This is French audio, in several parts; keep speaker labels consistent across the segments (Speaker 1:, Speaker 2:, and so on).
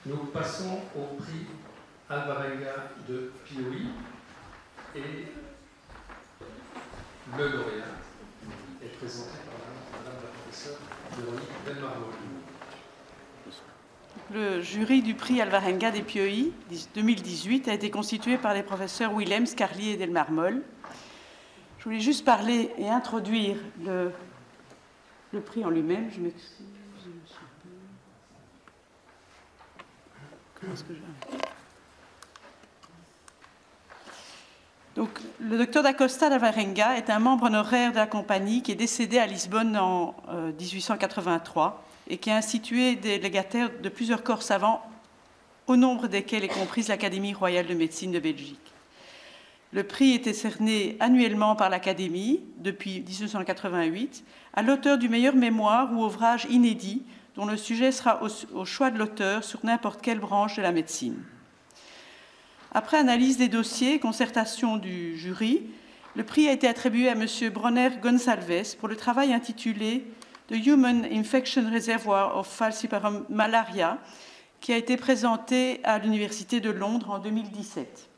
Speaker 1: Nous passons au prix Alvarenga de Pioï et le lauréat est présenté par Madame la professeure Véronique Delmarmol.
Speaker 2: Le jury du prix Alvarenga des Pioï 2018 a été constitué par les professeurs Willems, Carlier et Delmarmol. Je voulais juste parler et introduire le prix en lui-même. Je m'excuse. Comment est-ce que je... Donc, le docteur d'Acosta d'Alvarenga est un membre honoraire de la compagnie qui est décédé à Lisbonne en 1883 et qui a institué des légataires de plusieurs corps savants, au nombre desquels est comprise l'Académie royale de médecine de Belgique. Le prix était cerné annuellement par l'Académie depuis 1988 à l'auteur du meilleur mémoire ou ouvrage inédit dont le sujet sera au choix de l'auteur sur n'importe quelle branche de la médecine. Après analyse des dossiers et concertation du jury, le prix a été attribué à M. Bronner Gonçalves pour le travail intitulé The Human Infection Reservoir of Falciparum Malaria, qui a été présenté à l'Université de Londres en 2017.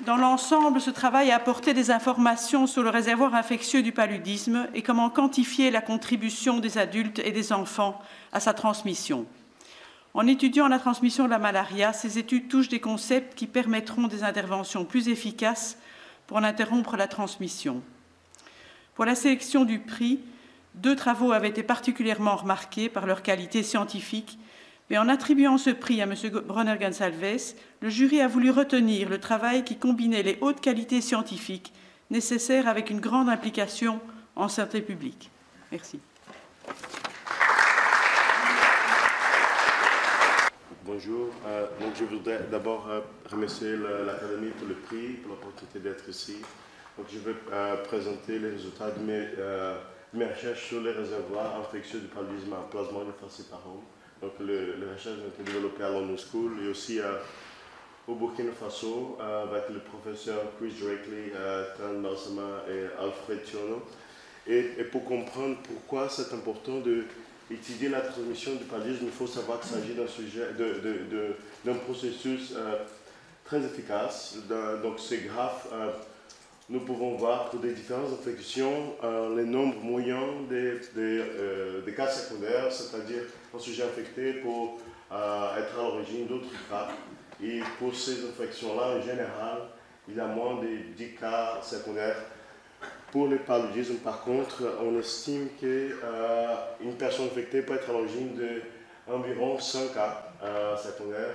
Speaker 2: Dans l'ensemble, ce travail a apporté des informations sur le réservoir infectieux du paludisme et comment quantifier la contribution des adultes et des enfants à sa transmission. En étudiant la transmission de la malaria, ces études touchent des concepts qui permettront des interventions plus efficaces pour en interrompre la transmission. Pour la sélection du prix, 2 travaux avaient été particulièrement remarqués par leur qualité scientifique, mais en attribuant ce prix à M. Bronner Gonçalves, le jury a voulu retenir le travail qui combinait les hautes qualités scientifiques nécessaires avec une grande implication en santé publique. Merci.
Speaker 3: Bonjour, donc je voudrais d'abord remercier l'Académie pour le prix, pour l'opportunité d'être ici. Donc je vais présenter les résultats de mes recherches sur les réservoirs infectieux du paludisme à Plasmodium falciparum. Donc les recherches ont été développées à London School et aussi au Burkina Faso avec le professeur Chris Drakely, Tan Balsama et Alfred Tiono. Et pour comprendre pourquoi c'est important d'étudier la transmission du paludisme, il faut savoir qu'il s'agit d'un sujet, d'un processus très efficace. Donc ces graphes, nous pouvons voir pour des différentes infections les nombres moyens des cas secondaires, c'est-à-dire un sujet infecté pour être à l'origine d'autres cas. Et pour ces infections-là, en général, il y a moins de 10 cas secondaires. Pour le paludisme, par contre, on estime qu'une personne infectée peut être à l'origine d'environ 5 cas secondaires.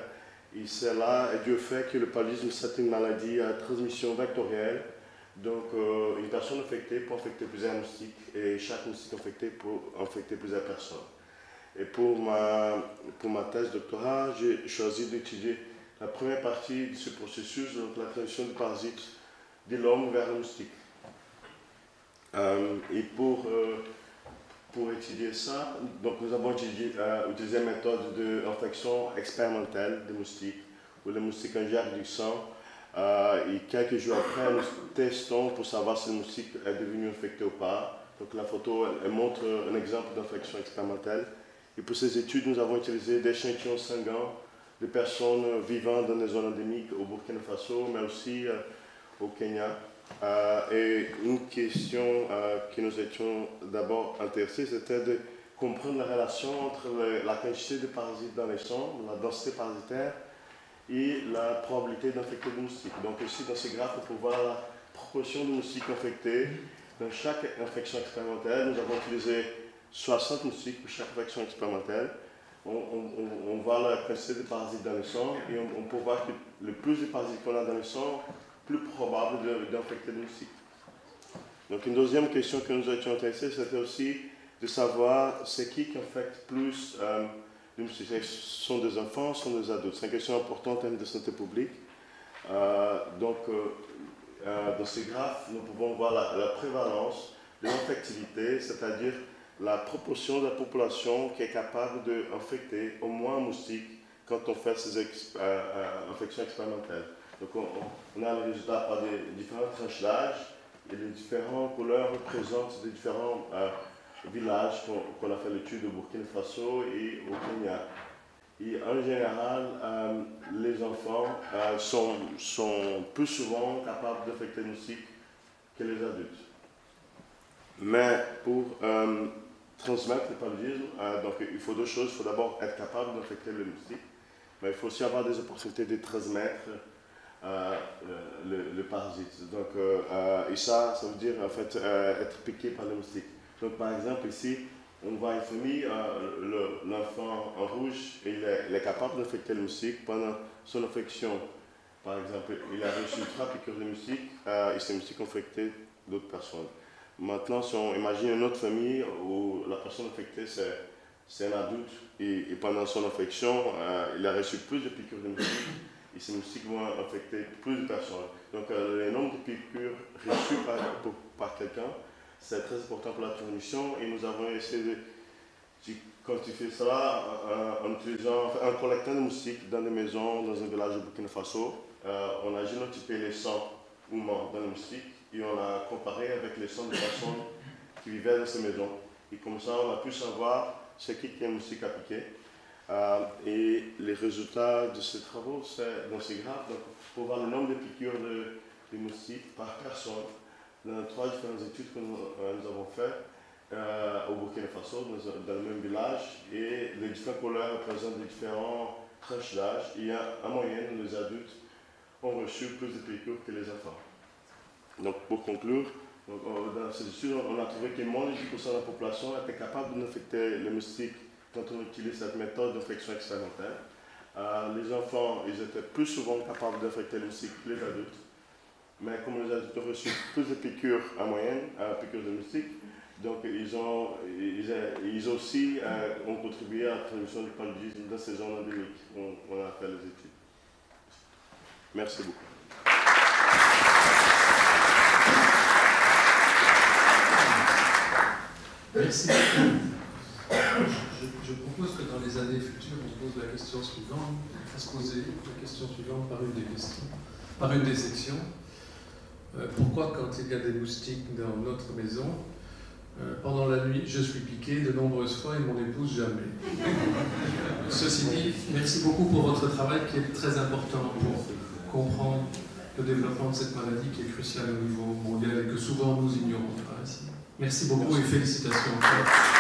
Speaker 3: Et cela est dû au fait que le paludisme, c'est une maladie à transmission vectorielle. Donc, une personne infectée peut infecter plusieurs moustiques et chaque moustique infecté peut infecter plusieurs personnes. Et pour ma thèse de doctorat, j'ai choisi d'étudier la première partie de ce processus, donc la transmission du parasite de l'homme vers le moustique. Et pour étudier ça, donc nous avons utilisé une méthode d'infection expérimentale des moustiques, où les moustiques injectent du sang. Et quelques jours après, nous testons pour savoir si le moustique est devenu infecté ou pas. Donc la photo elle montre un exemple d'infection expérimentale. Et pour ces études, nous avons utilisé des échantillons sanguins de personnes vivant dans des zones endémiques au Burkina Faso, mais aussi au Kenya. Et une question que nous étions d'abord intéressés, c'était de comprendre la relation entre la quantité de parasites dans les sangs, la densité parasitaire, et la probabilité d'infecter des moustiques. Donc ici, dans ce graphe, on peut voir la proportion de moustiques infectés. Dans chaque infection expérimentale, nous avons utilisé 60 moustiques pour chaque infection expérimentale. On voit la quantité de parasites dans le sang et on peut voir que le plus de parasites qu'on a dans le sang, plus probable d'infecter des moustiques. Donc une deuxième question que nous étions intéressés, c'était aussi de savoir c'est qui infecte plus les moustiques. Ce sont des enfants, ce sont des adultes. C'est une question importante en termes de santé publique. Dans ces graphes, nous pouvons voir la prévalence de l'infectivité, c'est-à-dire la proportion de la population qui est capable d'infecter au moins un moustique quand on fait ces infections expérimentales. Donc on a le résultat par des différentes tranches d'âge et les différentes couleurs représentent des différentes villages qu'on a fait l'étude au Burkina Faso et au Kenya. Et en général, les enfants sont plus souvent capables d'affecter le moustique que les adultes. Mais pour transmettre le paludisme, donc il faut deux choses. Il faut d'abord être capable d'affecter le moustique, mais il faut aussi avoir des opportunités de transmettre le parasite. Donc, et ça veut dire en fait être piqué par le moustique. Donc par exemple ici, on voit une famille, l'enfant en rouge, il est capable d'affecter le moustique pendant son infection. Par exemple, il a reçu 3 piqûres de moustique et ces moustiques ont infecté d'autres personnes. Maintenant, si on imagine une autre famille où la personne infectée c'est un adulte et pendant son infection, il a reçu plus de piqûres de moustiques et ces moustiques vont infecter plus de personnes. Donc le nombre de piqûres reçues par quelqu'un, c'est très important pour la transmission et nous avons essayé de quantifier cela en collectant des moustiques dans des maisons, dans un village au Burkina Faso. On a génotypé les sangs humains dans les moustiques et on a comparé avec les sangs des personnes qui vivaient dans ces maisons. Et comme ça, on a pu savoir c'est qui un moustique a piqué. Et les résultats de ces travaux, c'est grave. Donc, pour voir le nombre de piqûres de moustiques par personne, dans 3 différentes études que nous avons faites au Burkina Faso, dans le même village, et les différentes couleurs représentent des différents tranches d'âge. Et en moyenne, les adultes ont reçu plus de piqûres que les enfants. Donc, pour conclure, dans ces études, on a trouvé que moins de 10% de la population était capable d'infecter les moustiques quand on utilise cette méthode d'infection expérimentale. Les enfants, ils étaient plus souvent capables d'infecter les moustiques que les adultes. Mais comme les adultes ont reçu plus de piqûres en moyenne, piqûres de moustiques, donc ils aussi ont contribué à la transmission du paludisme dans ces zones endémiques où on a fait les études. Merci beaucoup.
Speaker 1: Merci. Je propose que dans les années futures, on pose la question suivante, on fasse poser la question suivante par une des sections. Pourquoi, quand il y a des moustiques dans notre maison, pendant la nuit, je suis piqué de nombreuses fois et mon épouse jamais. Ceci dit, merci beaucoup pour votre travail qui est très important pour comprendre le développement de cette maladie qui est cruciale au niveau mondial et que souvent nous ignorons. Merci beaucoup et félicitations encore.